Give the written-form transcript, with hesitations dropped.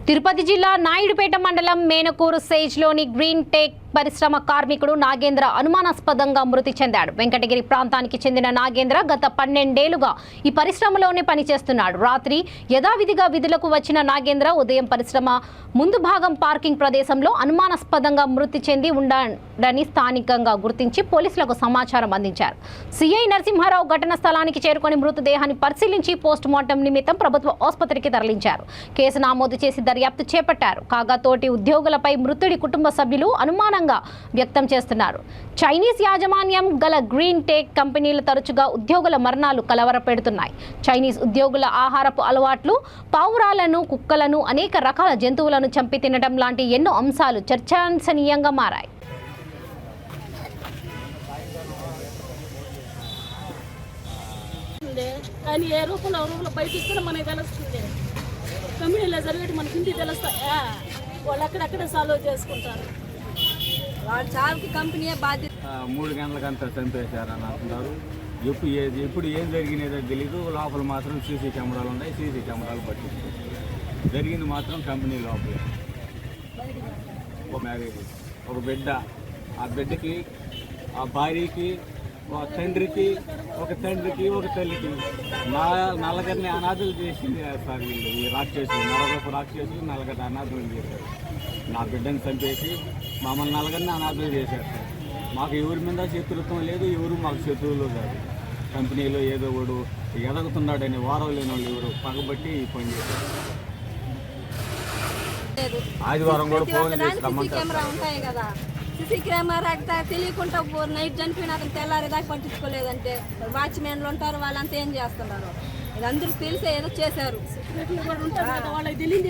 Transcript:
తిరుపతి జిల్లా నాయుడుపేట మండలం Menakuru సేజ్లోని green tech పరిశ్రమ కార్మికుడు నాగేంద్ర అనుమానాస్పదంగా మృతి చెందాడు. వెంకటగిరి ప్రాంతానికి చెందిన నాగేంద్ర గత 12 ఏళ్లుగా ఈ పరిశ్రమలోనే పనిచేస్తున్నాడు. రాత్రి యథావిధిగా విధులకు వచ్చిన నాగేంద్ర ఉదయం పరిశ్రమ ముందు భాగం పార్కింగ్ ప్రదేశంలో అనుమానాస్పదంగా మృతి చెంది ఉండని స్థానికంగా గుర్తించి పోలీసులకు సమాచారం అందించారు. సిఐ నరసింహారావు ఘటనా స్థలానికి చేరుకొని మృతదేహాన్ని పరిశీలించి పోస్ట్ మార్టం నిమిత్తం ప్రభుత్వ ఆసుపత్రికి తరలించారు. కేసు నమోదు చేసి దర్యాప్తు చేపట్టారు. కాగా తోటి ఉద్యోగులపై మృతుడి కుటుంబ సభ్యులు అనుమానంగా వ్యక్తం చేస్తున్నారు. చైనీస్ యాజమాన్యం గల గ్రీన్ టెక్ కంపెనీలు తరచుగా ఉద్యోగుల మరణాలు కలవరపెడుతున్నాయి. చైనీస్ ఉద్యోగుల ఆహారపు అలవాట్లు, పావురాలను, కుక్కలను, అనేక రకాల జంతువులను చంపి తినడం లాంటి ఎన్నో అంశాలు చర్చనీయాంశంగా మారాయి. కానీ ఏ రూపంలో బయట ఇస్తే మనకి తెలుస్తుంది. కంపెనీలో జరిగేటి మనకి ఇంటికి తెలుస్తాయా? వాళ్ళు అక్కడక్కడ సాల్వ్ చేసుకుంటారు. వాళ్ళ చావుకి కంపెనీ బాధ్యత. 3 గంటలకంతా చంపేశారని అంటున్నారు. ఎప్పుడు ఏం జరిగినదో తెలీదు. లోపల మాత్రం సీసీ కెమెరాలు ఉన్నాయి. సీసీ కెమెరాలు పట్టించారు. జరిగింది మాత్రం కంపెనీ లోపలే. ఒక బిడ్డ, ఆ బిడ్డకి, ఆ భార్యకి, ఒక తండ్రికి, ఒక తల్లికి నల్లగరిని అనాథులు చేసింది సార్ వీళ్ళు. ఈ రాక్షసులు, నరగొప్ప రాక్షసులు నల్లగరి అనాథులు చేశారు. నా బిడ్డని చంపేసి మమ్మల్ని నల్లగరిని అనాథులు చేశారు. మాకు ఎవరి మీద శత్రుత్వం లేదు, ఎవరు మాకు శత్రువులు కాదు. కంపెనీలో ఏదో వాడు ఎదగుతున్నాడని వారం లేని వాళ్ళు ఎవరు పగబట్టి ఈ పని చేశారు. ఆదివారం కూడా ఫోన్ చేసి రమ్మంటారు. ఉంటాయి కదా, సిసి కెమెరా తెలియకుండా నైట్ చనిపోయిన అతను తెల్లారి దాకా పట్టించుకోలేదంటే వాచ్మెన్లు ఉంటారు, వాళ్ళంతా ఏం చేస్తున్నారు? ఇది అందరూ తెలిసే ఏదో చేశారు. వాళ్ళకి తెలియదు.